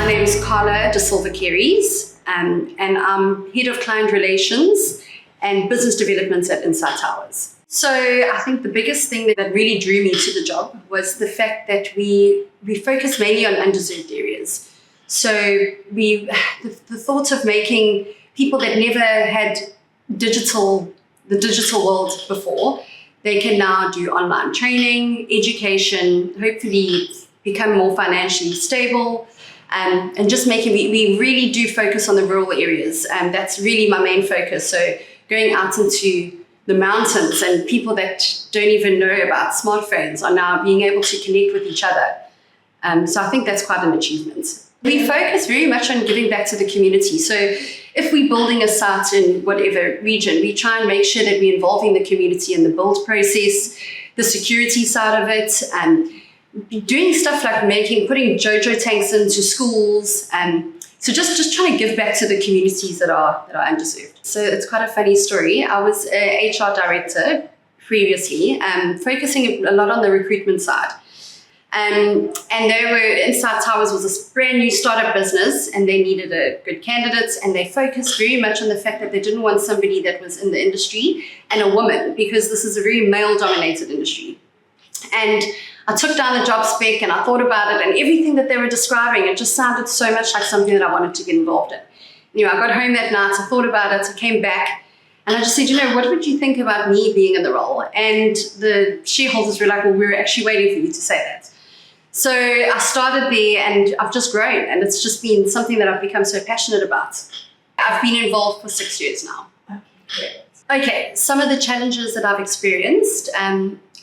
My name is Carla De Silva, and I'm Head of Client Relations and Business Development at Insite Towers. So I think the biggest thing that really drew me to the job was the fact that we focus mainly on underserved areas. So the thought of making people that never had the digital world before, they can now do online training, education, hopefully become more financially stable, and just making, we really do focus on the rural areas, and that's really my main focus. So going out into the mountains, and people that don't even know about smartphones are now being able to connect with each other. So I think that's quite an achievement. We focus very much on giving back to the community. So if we're building a site in whatever region, we try and make sure that we're involving the community in the build process, the security side of it, and doing stuff like putting JoJo tanks into schools. So just trying to give back to the communities that are underserved. So it's quite a funny story. I was a HR director previously, focusing a lot on the recruitment side. And Insite Towers was a brand new startup business, and they needed a good candidate, and they focused very much on the fact that they didn't want somebody that was in the industry and a woman, because this is a very male-dominated industry. And I took down the job spec and I thought about it, and everything that they were describing, it just sounded so much like something that I wanted to get involved in. I got home that night, I thought about it, I came back, and I just said, what would you think about me being in the role? And the shareholders were like, well, we're actually waiting for you to say that. So I started there, and I've just grown, and it's just been something that I've become so passionate about. I've been involved for 6 years now. Okay, some of the challenges that I've experienced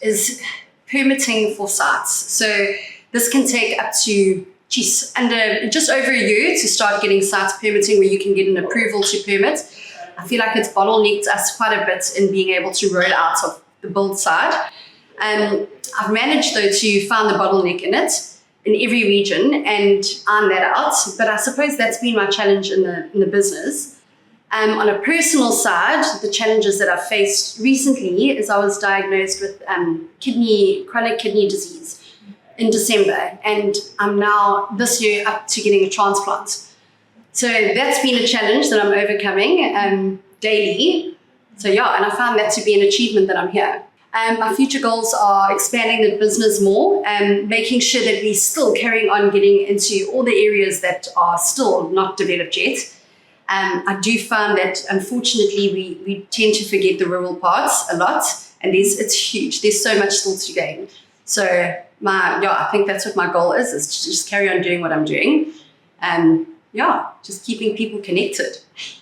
is permitting for sites. So this can take up to under just over a year to start getting sites permitting, where you can get an approval to permit. I feel like it's bottlenecked us quite a bit in being able to roll out of the build side. I've managed, though, to find the bottleneck in every region and iron that out. But I suppose that's been my challenge in the business. On a personal side, the challenges that I've faced recently is I was diagnosed with chronic kidney disease in December, and I'm now this year up to getting a transplant. So that's been a challenge that I'm overcoming daily. So and I found that to be an achievement that I'm here. My future goals are expanding the business more and making sure that we're still carrying on getting into all the areas that are still not developed yet. I do find that, unfortunately, we tend to forget the rural parts a lot, and it's huge. There's so much still to gain. So I think that's what my goal is to just carry on doing what I'm doing, and just keeping people connected.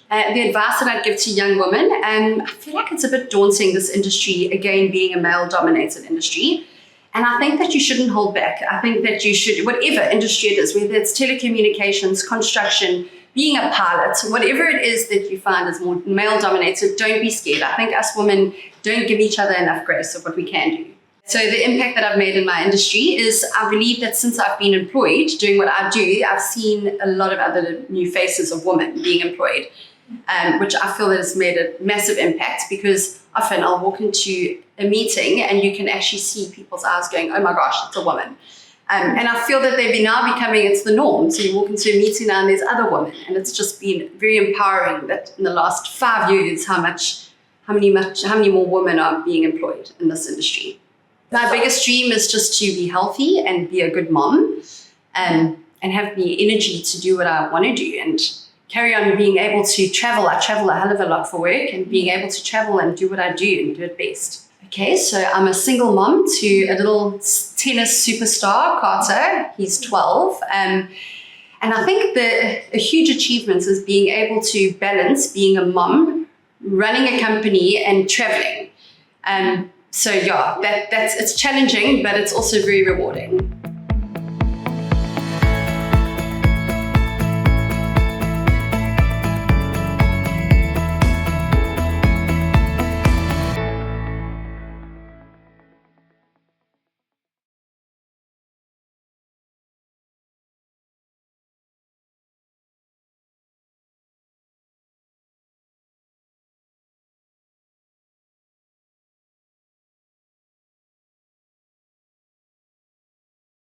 The advice that I'd give to young women, I feel like it's a bit daunting, this industry, again, being a male-dominated industry. And I think that you shouldn't hold back. I think that you should, whatever industry it is, whether it's telecommunications, construction, being a pilot, whatever it is that you find is more male-dominated, don't be scared. I think us women don't give each other enough grace of what we can do. So the impact that I've made in my industry is, I believe that since I've been employed, doing what I do, I've seen a lot of other new faces of women being employed, which I feel has made a massive impact, because often I'll walk into a meeting and you can actually see people's eyes going, oh my gosh, it's a woman. And I feel that they've now becoming, it's the norm. So you walk into a meeting now and there's other women, and it's just been very empowering that in the last 5 years, how many more women are being employed in this industry. My biggest dream is just to be healthy and be a good mom, and have the energy to do what I want to do and carry on being able to travel. I travel a hell of a lot for work, and being able to travel and do what I do and do it best. Okay, so I'm a single mom to a little tennis superstar, Carter. He's 12. And I think a huge achievement is being able to balance being a mom, running a company, and traveling. So it's challenging, but it's also very rewarding.